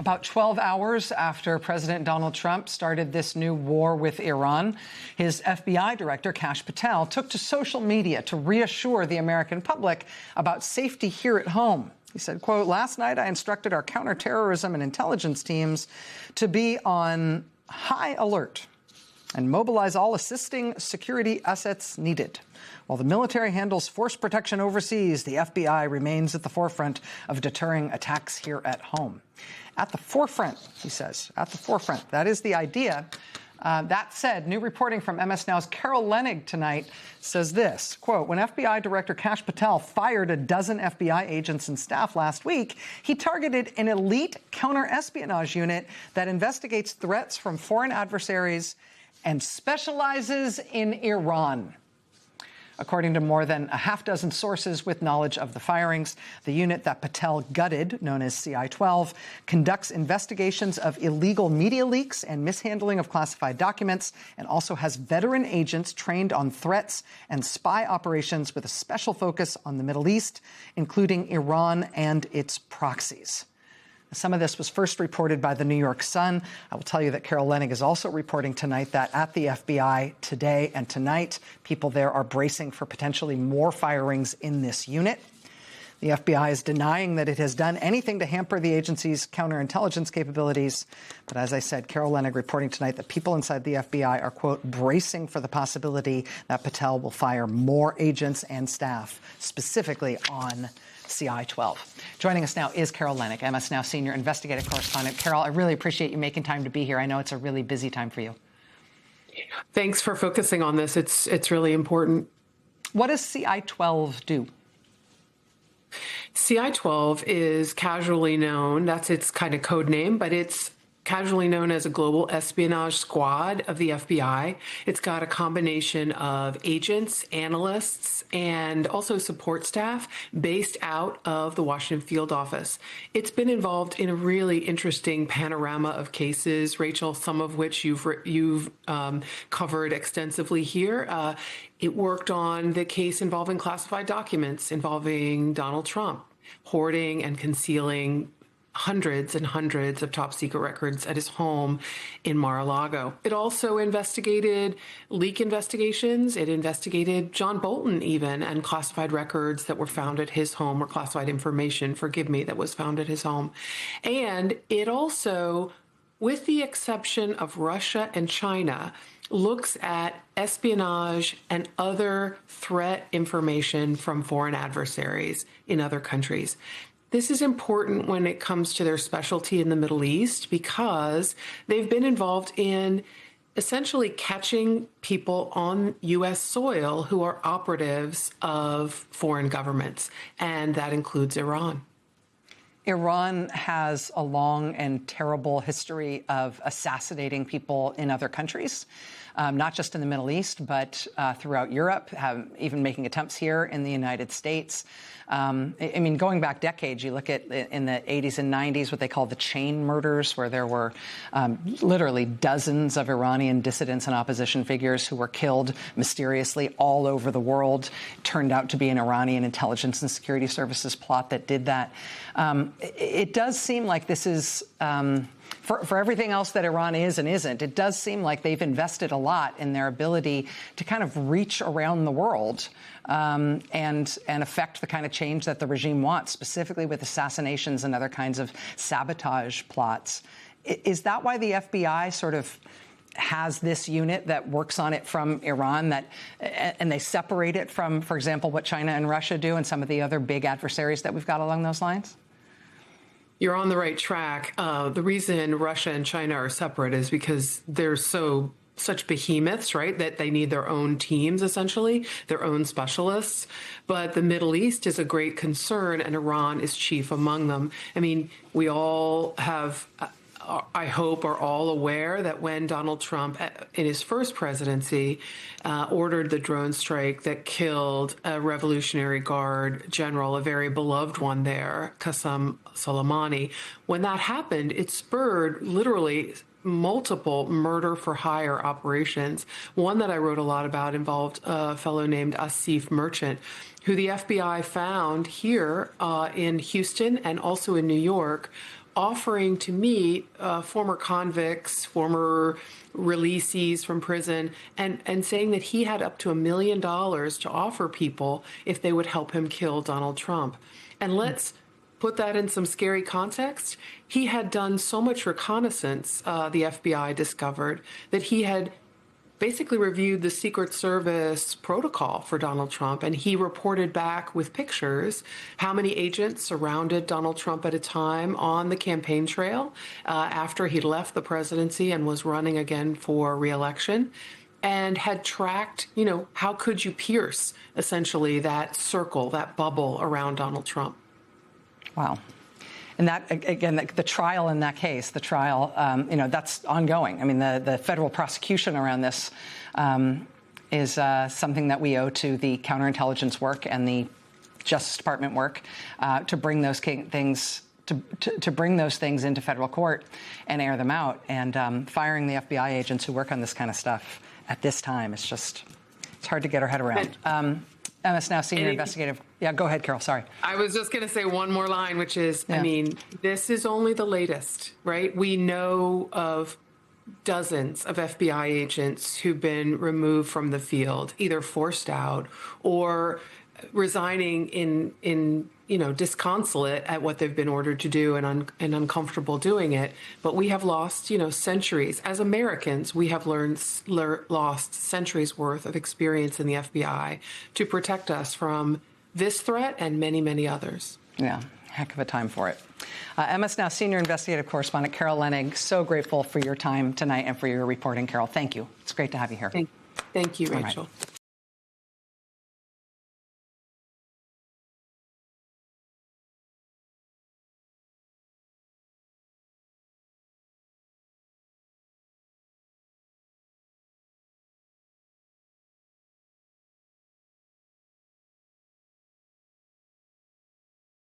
About 12 hours after President Donald Trump started this new war with Iran, his FBI director, Kash Patel, took to social media to reassure the American public about safety here at home. He said, quote, "Last night I instructed our counterterrorism and intelligence teams to be on high alert and mobilize all assisting security assets needed. While the military handles force protection overseas, the FBI remains at the forefront of deterring attacks here at home." At the forefront, he says, at the forefront. That is the idea. That said, new reporting from MS Now's Carol Leonnig tonight says this, quote, "When FBI Director Kash Patel fired a dozen FBI agents and staff last week, he targeted an elite counter-espionage unit that investigates threats from foreign adversaries and specializes in Iran." According to more than a half dozen sources with knowledge of the firings, the unit that Patel gutted, known as CI-12, conducts investigations of illegal media leaks and mishandling of classified documents, and also has veteran agents trained on threats and spy operations with a special focus on the Middle East, including Iran and its proxies. Some of this was first reported by the New York Sun. I will tell you that Carol Leonnig is also reporting tonight that at the FBI today and tonight, people there are bracing for potentially more firings in this unit. The FBI is denying that it has done anything to hamper the agency's counterintelligence capabilities. But as I said, Carol Leonnig reporting tonight that people inside the FBI are, quote, bracing for the possibility that Patel will fire more agents and staff, specifically on CI-12. Joining us now is Carol Leonnig, MS Now senior investigative correspondent. Carol, I really appreciate you making time to be here. I know it's a really busy time for you. Thanks for focusing on this. It's really important. What does CI-12 do? CI-12 is casually known, that's its kind of code name, but it's casually known as a global espionage squad of the FBI. It's got a combination of agents, analysts, and also support staff based out of the Washington field office. It's been involved in a really interesting panorama of cases, Rachel, some of which you've covered extensively here. It worked on the case involving classified documents involving Donald Trump, hoarding and concealing hundreds and hundreds of top secret records at his home in Mar-a-Lago. It also investigated leak investigations. It investigated John Bolton even, and classified records that were found at his home, or classified information, forgive me, that was found at his home. And it also, with the exception of Russia and China, looks at espionage and other threat information from foreign adversaries in other countries. This is important when it comes to their specialty in the Middle East, because they've been involved in essentially catching people on U.S. soil who are operatives of foreign governments, and that includes Iran. Iran has a long and terrible history of assassinating people in other countries, not just in the Middle East, but throughout Europe, even making attempts here in the United States. I mean, going back decades, you look at in the 80s and 90s, what they call the chain murders, where there were literally dozens of Iranian dissidents and opposition figures who were killed mysteriously all over the world. It turned out to be an Iranian intelligence and security services plot that did that. It does seem like this is, for everything else that Iran is and isn't, it does seem like they've invested a lot in their ability to kind of reach around the world and affect the kind of change that the regime wants, specifically with assassinations and other kinds of sabotage plots. Is that why the FBI sort of has this unit that works on it from Iran, and they separate it from, for example, what China and Russia do and some of the other big adversaries that we've got along those lines? You're on the right track. The reason Russia and China are separate is because they're such behemoths, right, that they need their own teams, essentially, their own specialists. But the Middle East is a great concern, and Iran is chief among them. I mean, we all have, I hope, are all aware that when Donald Trump, in his first presidency, ordered the drone strike that killed a Revolutionary Guard general, a very beloved one there, Qasem Soleimani, when that happened, it spurred literally multiple murder-for-hire operations. One that I wrote a lot about involved a fellow named Asif Merchant, who the FBI found here in Houston and also in New York, offering to meet former convicts, former releasees from prison, and saying that he had up to $1 million to offer people if they would help him kill Donald Trump. And let's put that in some scary context. He had done so much reconnaissance, the FBI discovered, that he had basically reviewed the Secret Service protocol for Donald Trump, and he reported back with pictures how many agents surrounded Donald Trump at a time on the campaign trail after he left the presidency and was running again for re-election, and had tracked, how could you pierce essentially that circle, that bubble around Donald Trump. Wow. And that, again, the trial in that case, that's ongoing. I mean, the federal prosecution around this is something that we owe to the counterintelligence work and the Justice Department work to bring those things to bring those things into federal court and air them out. And firing the FBI agents who work on this kind of stuff at this time, it's hard to get our head around. MS Now senior investigative. Yeah, go ahead, Carol. Sorry. I was just going to say one more line, which is, I mean, this is only the latest, right? We know of dozens of FBI agents who've been removed from the field, either forced out or resigning in disconsolate at what they've been ordered to do and uncomfortable doing it. But we have lost, centuries. As Americans, we have lost centuries worth of experience in the FBI to protect us from this threat and many, many others. Yeah, heck of a time for it. MS Now senior investigative correspondent Carol Leonnig, so grateful for your time tonight and for your reporting, Carol. Thank you. It's great to have you here. Thank you, Rachel.